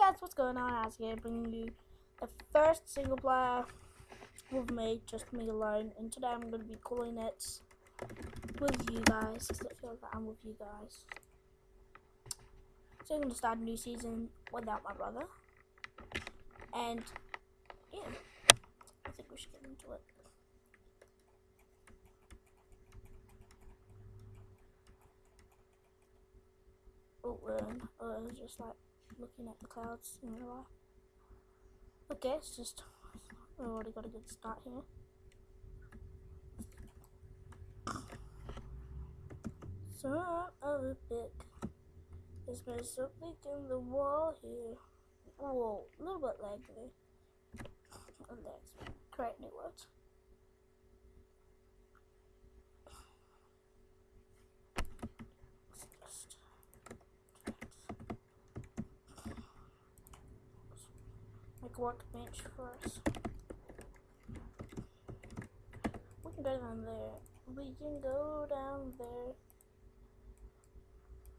guys, what's going on? As here, bringing you the first single player we've made, just me alone. And today I'm going to be calling it with you guys, because it feels like I'm with you guys. So I'm going to start a new season without my brother. And yeah, I think we should get into it. Oh, I was just like looking at the clouds in real life. Okay, it's just, we already got a good start here. Son of a bitch. There's something in the wall here. Whoa, a little bit laggy. And that's correct new words. Make a workbench for us. We can go down there. We can go down there.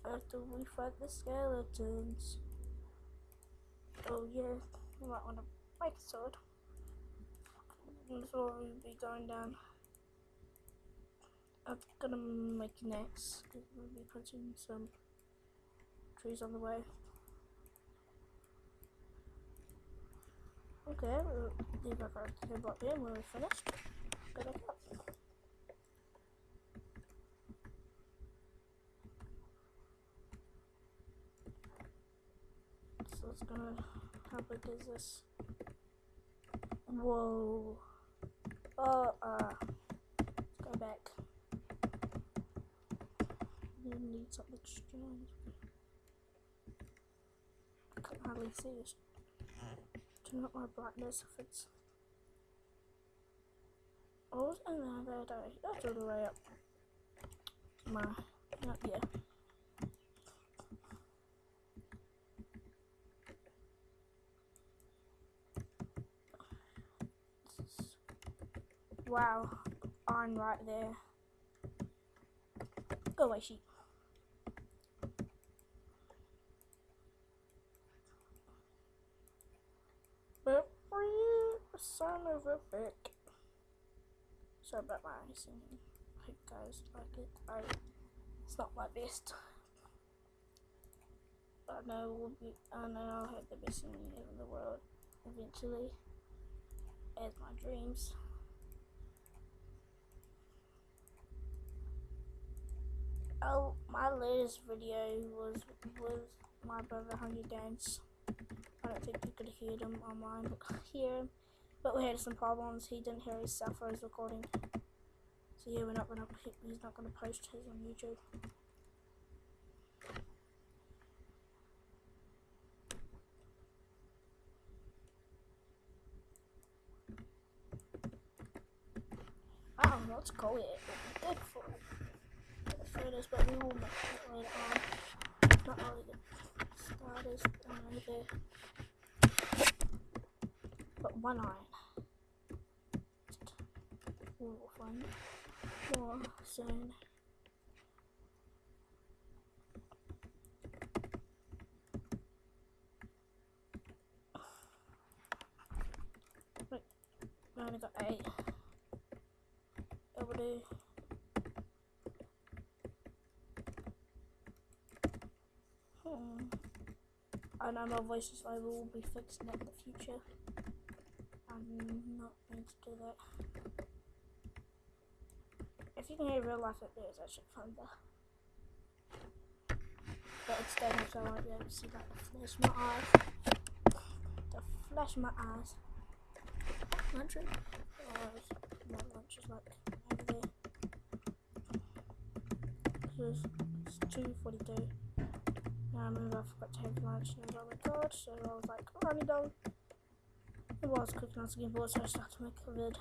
After we fight the skeletons. Oh yeah, we might want to make a sword. That's what we'll be going down. I'm gonna make an axe because we'll be punching some trees on the way. Okay, we'll leave our card block here when we're finished. Go back up. So it's gonna, how big is this? Whoa. Oh, let's go back. We need something strong. I can't hardly see it. Turn up my brightness if it's. Oh, and there, that's all the way up. Yeah. Wow, iron right there. Go away, sheep. But for you, son of a bitch. Sorry about my singing. I hope you guys like it. It's not my best. But I know I'll have the best singing in the world eventually. As my dreams. Oh, my latest video was with my brother Hungry Dance. I don't think you could hear him on mine, but we had some problems. He didn't hear himself for his recording, so yeah, he's not gonna post his on YouTube. I don't know what to call it. Good for this, but we will make it later on. Not really good starters down there. But one iron. We will find more soon. Wait, I only got 8. Over there. I know my voice is low, will be fixing it in the future. I'm not going to do that. If you can hear real life, it is actually thunder. But it's dead, so I won't be able to see like the flash of my eyes. The flash of my eyes. Luncheon? My lunch is like over there. It's 2:42. I remember I forgot to have lunch and I was like, oh my god, so I was like, oh, I need done. And while I was cooking, I was getting bored, so I started to make a vid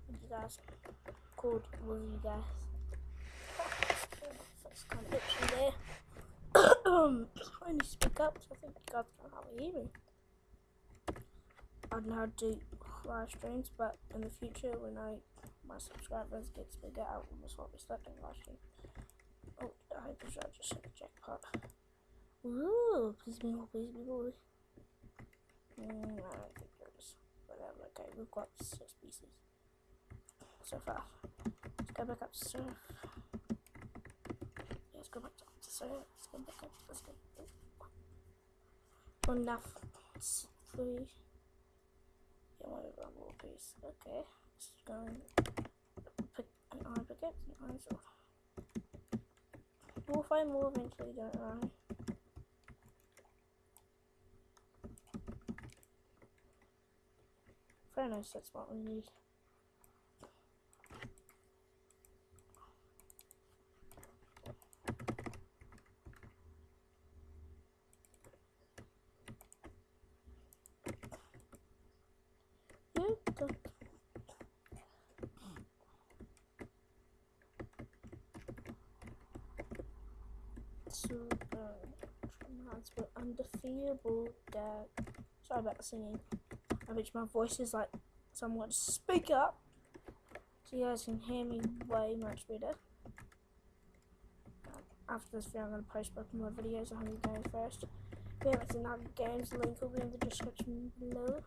with you guys. Called with you guys. That's kind of itchy there. I need to speak up, so I think you guys can hardly hear me. I don't know how to do live streams, but in the future, when my subscribers gets bigger, I will most likely start doing live streams. Oh, I hope I just hit the jackpot. Ooh, Ooh, please be more, please be more. I don't think there is. Whatever, okay, we've got 6 pieces so far. Let's go back up to surf. Yeah, let's go back up to surf. Let's go back up. Let's go. Enough. 3. Yeah, whatever, more piece. Okay, let's go and pick an iron picket. An iron sword. We'll find more eventually, don't worry. Very nice, that's what we need. You got super but undefeatable dad. Sorry about the singing. I wish my voice is like somewhat speak up so you guys can hear me way much better. After this video I'm going to post both more videos on Hunger Games first. If you haven't seen Hunger Games, the link will be in the description below.